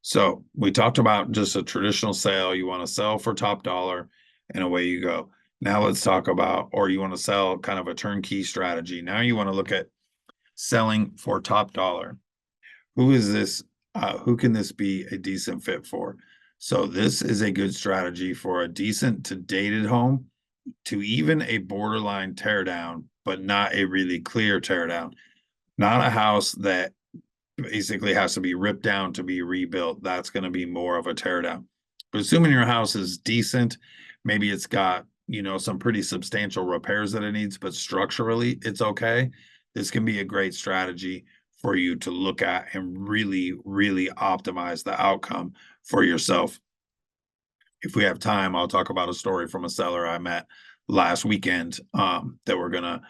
So we talked about just a traditional sale. You want to sell for top dollar and away you go. Now let's talk about, or you want to sell kind of a turnkey strategy. Now you want to look at selling for top dollar. Who is this? Who can this be a decent fit for? So this is a good strategy for a decent to dated home to even a borderline tear down, but not a really clear tear down. Not a house that basically has to be ripped down to be rebuilt. That's going to be more of a tear down. But assuming your house is decent, maybe it's got, some pretty substantial repairs that it needs, but structurally it's okay. This can be a great strategy for you to look at and really, really optimize the outcome for yourself. If we have time, I'll talk about a story from a seller I met last weekend that we're going to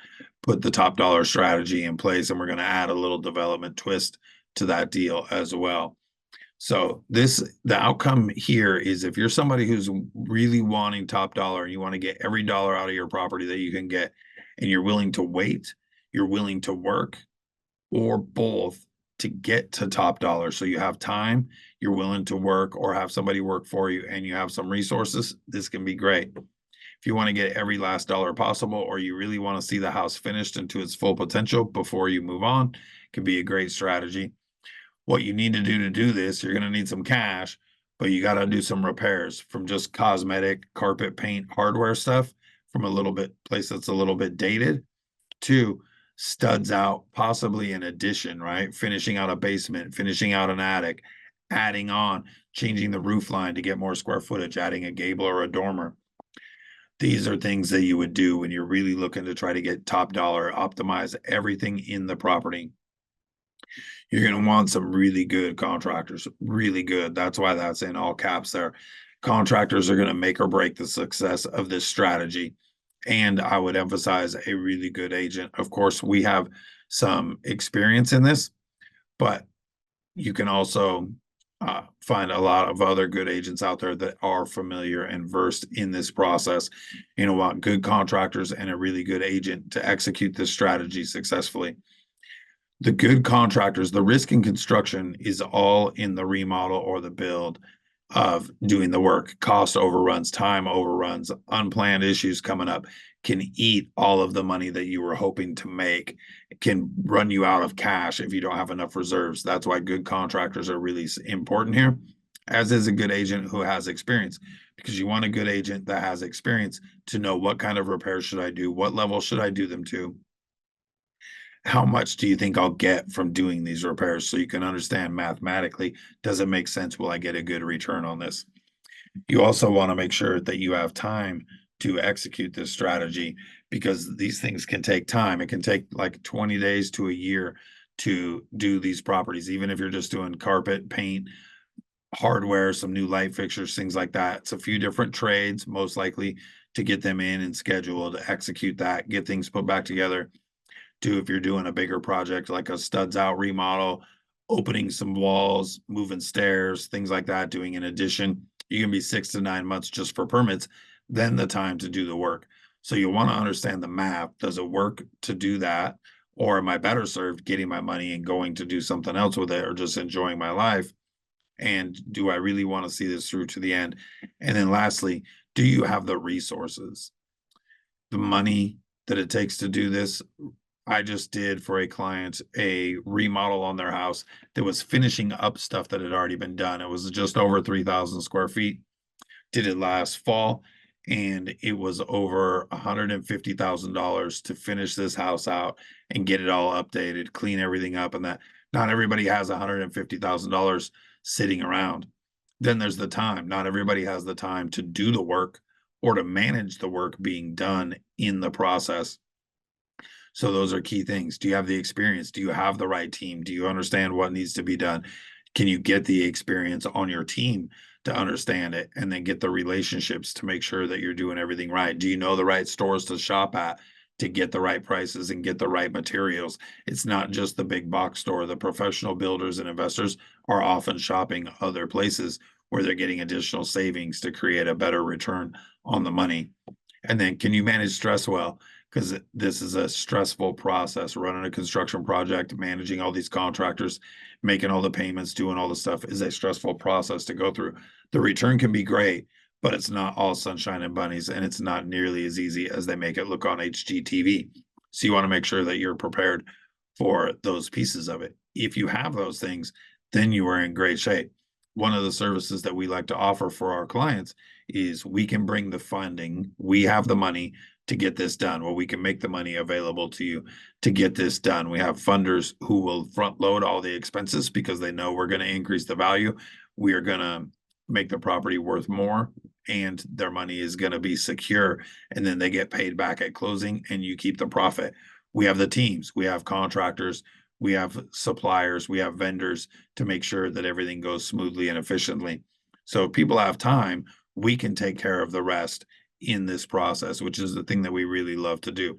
put the top dollar strategy in place, and we're going to add a little development twist to that deal as well. So the outcome here is if you're somebody who's really wanting top dollar and you want to get every dollar out of your property that you can get, and you're willing to wait, you're willing to work, or both to get to top dollar. So you have time, you're willing to work or have somebody work for you, and you have some resources, this can be great. If you want to get every last dollar possible, or you really want to see the house finished into its full potential before you move on, it can be a great strategy. What you need to do this, you're going to need some cash, but you got to do some repairs from just cosmetic carpet paint hardware stuff from a little bit place that's a little bit dated to studs out, possibly an addition, right? Finishing out a basement, finishing out an attic, adding on, changing the roof line to get more square footage, adding a gable or a dormer. These are things that you would do when you're really looking to try to get top dollar, optimize everything in the property. You're going to want some really good contractors, really good. That's why that's in all caps there. Contractors are going to make or break the success of this strategy. And I would emphasize a really good agent. Of course, we have some experience in this, but you can also find a lot of other good agents out there that are familiar and versed in this process. You know, want good contractors and a really good agent to execute this strategy successfully. The good contractors, the risk in construction is all in the remodel or the build of doing the work. Cost overruns, time overruns, unplanned issues coming up can eat all of the money that you were hoping to make. It can run you out of cash if you don't have enough reserves. That's why good contractors are really important here, as is a good agent who has experience, because you want a good agent that has experience to know what kind of repairs should I do, what level should I do them to, how much do you think I'll get from doing these repairs, so you can understand mathematically, does it make sense? Will I get a good return on this? You also want to make sure that you have time to execute this strategy, because these things can take time. It can take like 20 days to a year to do these properties, even if you're just doing carpet, paint, hardware, some new light fixtures, things like that. It's a few different trades, most likely, to get them in and scheduled to execute that, get things put back together. If you're doing a bigger project like a studs out remodel, opening some walls, moving stairs, things like that, doing an addition, you can be 6 to 9 months just for permits, then the time to do the work. So you want to understand the math. Does it work to do that? Or am I better served getting my money and going to do something else with it, or just enjoying my life? And do I really want to see this through to the end? And then lastly, do you have the resources, the money that it takes to do this? I just did for a client a remodel on their house that was finishing up stuff that had already been done. It was just over 3,000 square feet. Did it last fall, and it was over $150,000 to finish this house out and get it all updated, clean everything up, and that. Not everybody has $150,000 sitting around. Then there's the time. Not everybody has the time to do the work or to manage the work being done in the process. So those are key things. Do you have the experience? Do you have the right team? Do you understand what needs to be done? Can you get the experience on your team to understand it, and then get the relationships to make sure that you're doing everything right? Do you know the right stores to shop at to get the right prices and get the right materials? It's not just the big box store. The professional builders and investors are often shopping other places where they're getting additional savings to create a better return on the money. And then, can you manage stress well? Because this is a stressful process, running a construction project, managing all these contractors, making all the payments, doing all the stuff is a stressful process to go through. The return can be great, but it's not all sunshine and bunnies, and it's not nearly as easy as they make it look on HGTV. So you want to make sure that you're prepared for those pieces of it. If you have those things, then you are in great shape. One of the services that we like to offer for our clients is we can bring the funding. We have the money to get this done. Well, we can make the money available to you to get this done. We have funders who will front load all the expenses because they know we're going to increase the value. We are going to make the property worth more, and their money is going to be secure. And then they get paid back at closing, and you keep the profit. We have the teams, we have contractors, we have suppliers, we have vendors to make sure that everything goes smoothly and efficiently. So if people have time, we can take care of the rest in this process, which is the thing that we really love to do.